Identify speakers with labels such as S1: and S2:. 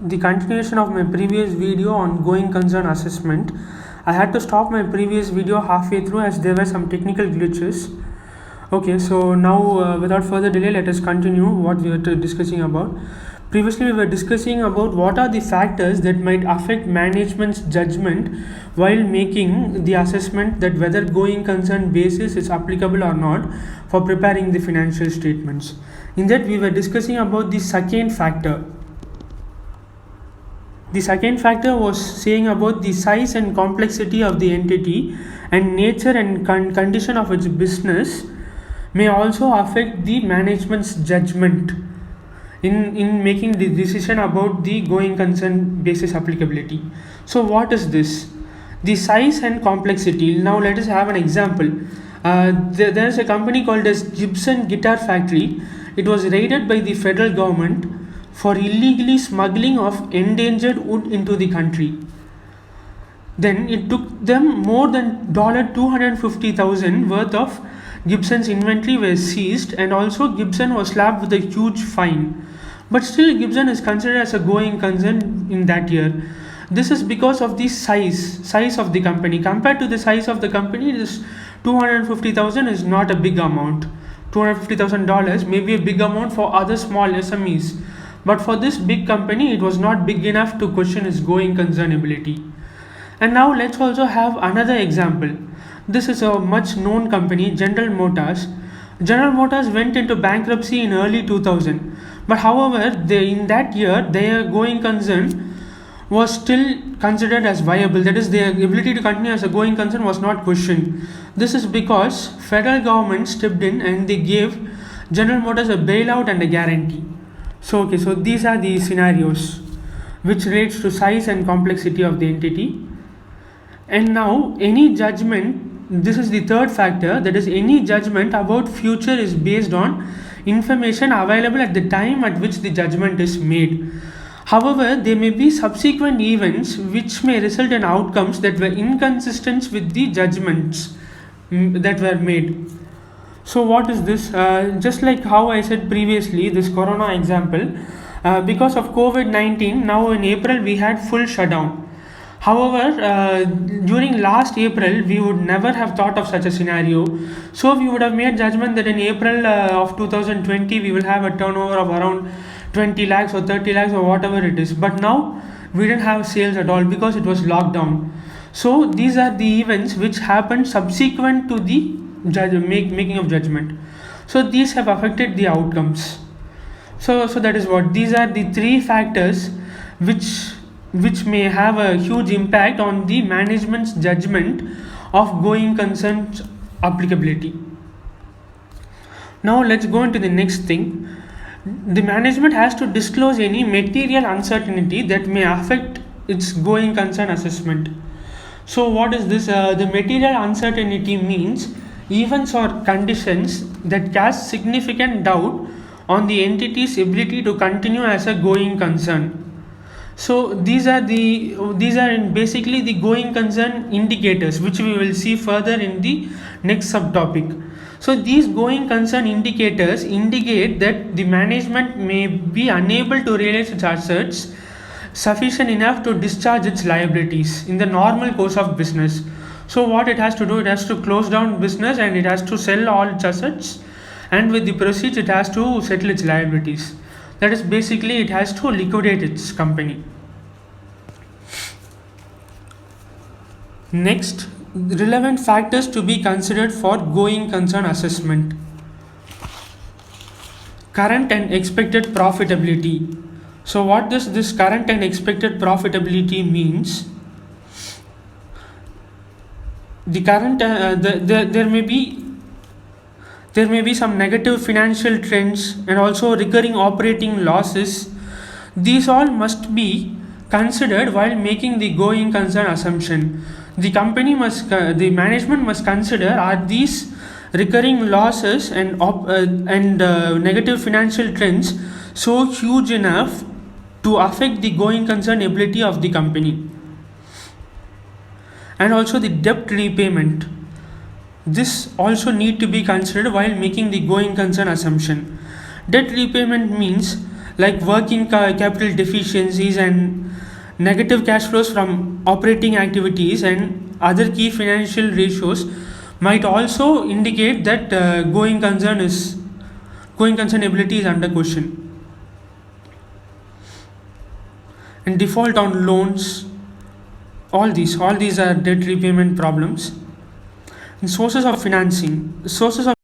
S1: the continuation of my previous video on going concern assessment. I had to stop my previous video halfway through as there were some technical glitches. Okay, so now without further delay, let us continue what we were discussing about. Previously, we were discussing about what are the factors that might affect management's judgment while making the assessment that whether going concern basis is applicable or not for preparing the financial statements. In that, we were discussing about the second factor. The second factor was saying about the size and complexity of the entity and nature and condition of its business may also affect the management's judgment in making the decision about the going concern basis applicability. So what is this? The size and complexity. Now let us have an example. There is a company called as Gibson Guitar Factory. It was raided by the federal government for illegally smuggling of endangered wood into the country. Then it took them more than $250,000 worth of Gibson's inventory was seized, and also Gibson was slapped with a huge fine. But still Gibson is considered as a going concern in that year. This is because of the size of the company. Compared to the size of the company, this $250,000 is not a big amount. $250,000 may be a big amount for other small SMEs, but for this big company it was not big enough to question its going concernability. And now let's also have another example. This is a much known company, General Motors. General Motors went into bankruptcy in early 2000, but however in that year their going concern was still considered as viable. That is, their ability to continue as a going concern was not questioned. This is because federal government stepped in and they gave General Motors a bailout and a guarantee. So these are the scenarios which relates to size and complexity of the entity. And now any judgment, this is the third factor, that is any judgment about future is based on information available at the time at which the judgment is made. However, there may be subsequent events which may result in outcomes that were inconsistent with the judgments that were made. So what is this? Just like how I said previously, this corona example, because of COVID-19, now in April we had full shutdown. However, during last April, we would never have thought of such a scenario. So we would have made judgment that in April of 2020, we will have a turnover of around 20 lakhs or 30 lakhs or whatever it is. But now we didn't have sales at all because it was locked down. So these are the events which happened subsequent to the making of judgment. So these have affected the outcomes. So that is what these are the three factors which may have a huge impact on the management's judgment of going concern's applicability. Now let's go into the next thing. The management has to disclose any material uncertainty that may affect its going concern assessment. So what is this? The material uncertainty means events or conditions that cast significant doubt on the entity's ability to continue as a going concern. So these are basically the going concern indicators, which we will see further in the next subtopic. So these going concern indicators indicate that the management may be unable to realize its assets sufficient enough to discharge its liabilities in the normal course of business. So what it has to do, it has to close down business and it has to sell all its assets, and with the proceeds it has to settle its liabilities. That is basically it has to liquidate its company. Next, relevant factors to be considered for going concern assessment. Current and expected profitability. So what does this current and expected profitability means? The current there may be some negative financial trends and also recurring operating losses. These all must be considered while making the going concern assumption. The management must consider, are these recurring losses and negative financial trends so huge enough to affect the going concern ability of the company. And also the debt repayment. This also need to be considered while making the going concern assumption. Debt repayment means like working capital deficiencies and negative cash flows from operating activities and other key financial ratios might also indicate that going concern ability is under question. And default on loans, all these are debt repayment problems. And sources of financing. Sources of